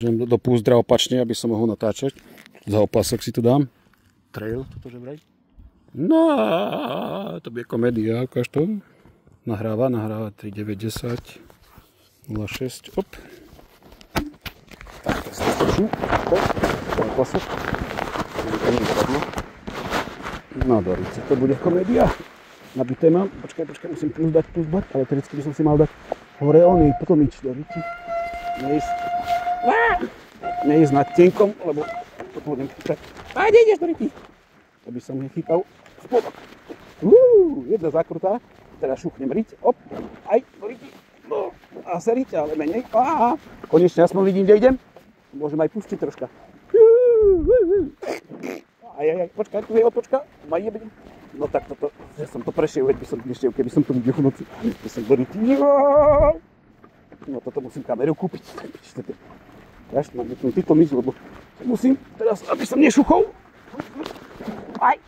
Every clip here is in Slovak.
Do púzdra opačne, aby som mohol natáčať. Za opasok si to dám. Trail, toto že vraj. No, to bude komédia, ukáž to. Nahráva 3, 9, 10, 06, op. Tak, to sa stočím. Opasok. No, Dorice, to bude komédia. Nabité mám. Počkaj, musím plus dať. Elektricky by som si mal dať hore oný potlmič, Dorici. Neísť nad tenkom, lebo to budem chytať. A kde ideš, Dorici? Aby som nechytal spodok. Jedna zakrutá. Teraz šuchnem riť. Op, aj, Dorici. No, asi riť, ale menej. Konečne aspoň vidím, kde idem. Môžem aj pustiť troška. Aj, počkaj, tu je odpočka. No tak toto, že som to prešiel, veď by som nešiel, keby som to videl v noci. To som Dorici. No toto musím kameru kúpiť. Až mám vypnúť tlmič, lebo musím teraz, aby som nešuchol. Aj!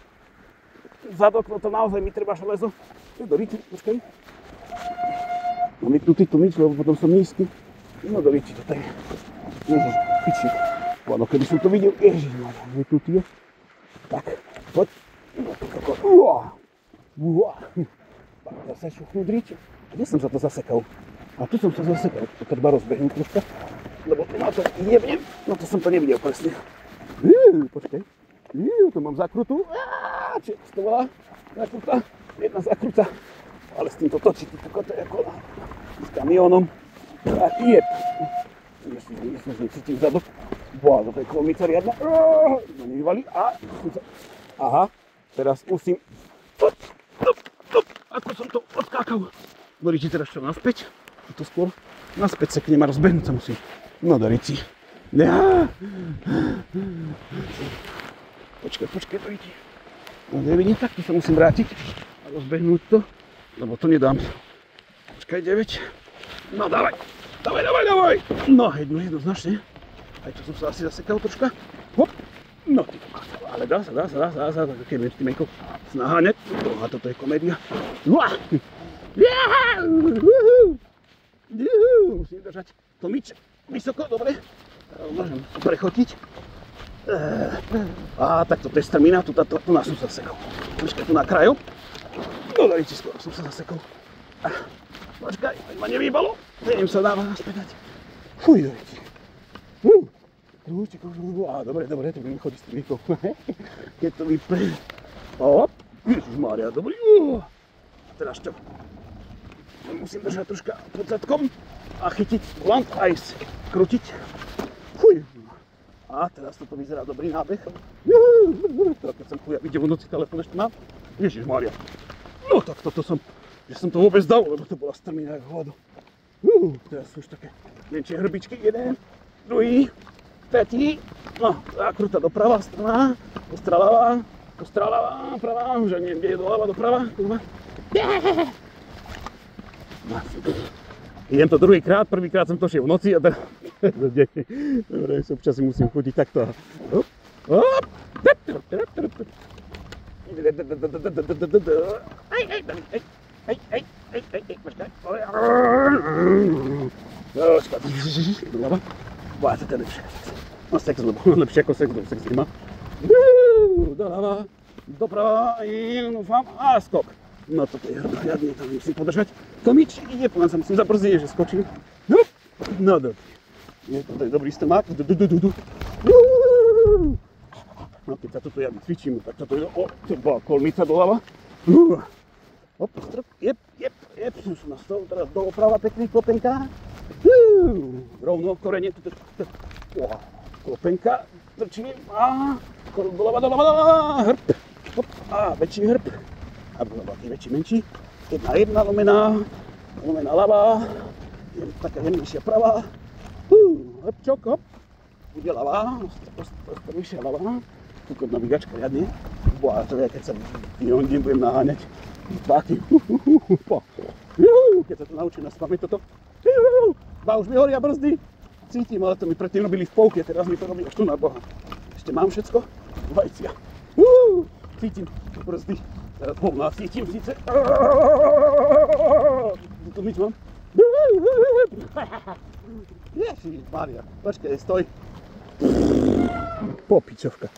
Zadok, no to naozaj mi treba železo. Dorici, počkaj. Mám vypnúť tlmič, lebo potom som nízky. No Dorici, toto je. Ježiš, piči. No keby som to videl, ježiš, vypnutý je. Tak, poď. Zase šuchnúť riť. Kde som sa to zasekal? A tu som sa zasekal. To treba rozbehnúť troška. Lebo tu na to jebnem. No to som to nevidel presne. Počkaj. Tu mám zakrutu. Čo to volá? Zakruta. Jedna zakruta. Ale s týmto točí. To je ako s kamionom. A jeb. Myslím, že cítim zadok. To je kolmica riadna. No nevyvalí. Aha. Teraz musím... Ako som to odskákal. Dorici, teraz čo, naspäť? To skôr naspäť seknem a rozbehnúť sa musím. No, Dorici. Počkaj, Dorici. No, nevidím, tak tu sa musím vrátiť a rozbehnúť to, lebo to nedám. Počkaj, 9. No, dávaj. No, jednoznačne. Aj tu som sa asi zasekal troška. Hop. No, ty to máš. Ale dá sa. Keď budem týmenko snaháňať. A toto je komédia. Musím držať tlmič vysoko, dobre. Môžem prechotiť. Tak toto je stamina, tu nás som sa zasekol. Počkaj, tu na kraju. No, Dorici, skoro som sa zasekol. Počkaj, aj ma nevýbalo. Neviem sa dáva naspäť dať. Fuj, Dorici. Dobre, to budem chodiť s tým. Keď to vypne. Ježišmária, dobrý. A teraz čo? Musím držať troška pod zadkom a chytiť volant a ísť krútiť. Fuj. A teraz toto vyzerá dobrý nábeh. Keď som chuja videl v noci, telefón ešte mám. Ježišmária. No tak toto som, že som to vôbec dal, lebo to bola strmina jak hovado. Teraz sú už také menšie hrbičky. Jeden, druhý, tretí. No, zakrúta doprava, strana, kostra ľava, pravá, už ani neviem, kde je doľava, doprava. Idem to druhýkrát, prvýkrát som to šiel v noci a teraz... Dobre, občas si musím chodiť takto. Doľava. To je lepšie. No sex, lebo lepšie ako sex, lebo sex nemá. Doľava, doprava, dúfam, a skok. No toto je riadne, tam musím podržať. Tomič ide, poviem sa musím zabrzdiť, že skočím. No dobre. Toto je dobrý strmák. No keď sa toto ja vycvičím, tak toto je, to bola kolmica doľava. Hop, strp, jep, som na stôl, teraz dooprava pekný, klopenka. Rovno, korene, klopenka, trčím, doľava, hrb, hop, väčší hrb. A bola taký väčší, menší. 1, lomená ľavá, taká jemnejšia pravá. Hrbčok, hop. Bude ľavá, vyššia ľavá. Tukot navigačka riadne. Boha, to je, keď sa vyhondím, budem naháňať. Páky. Keď sa to naučím na spamäť toto. Už mi horia brzdy. Cítim, ale to mi predtým robili v polke, teraz mi to robí až tu na Boha. Ešte mám všetko. Vajcia. Cítim brzdy. Teraz cítim síce. Tu myč mám. Ježiš Maria, počkaj, stoj. Popičovka.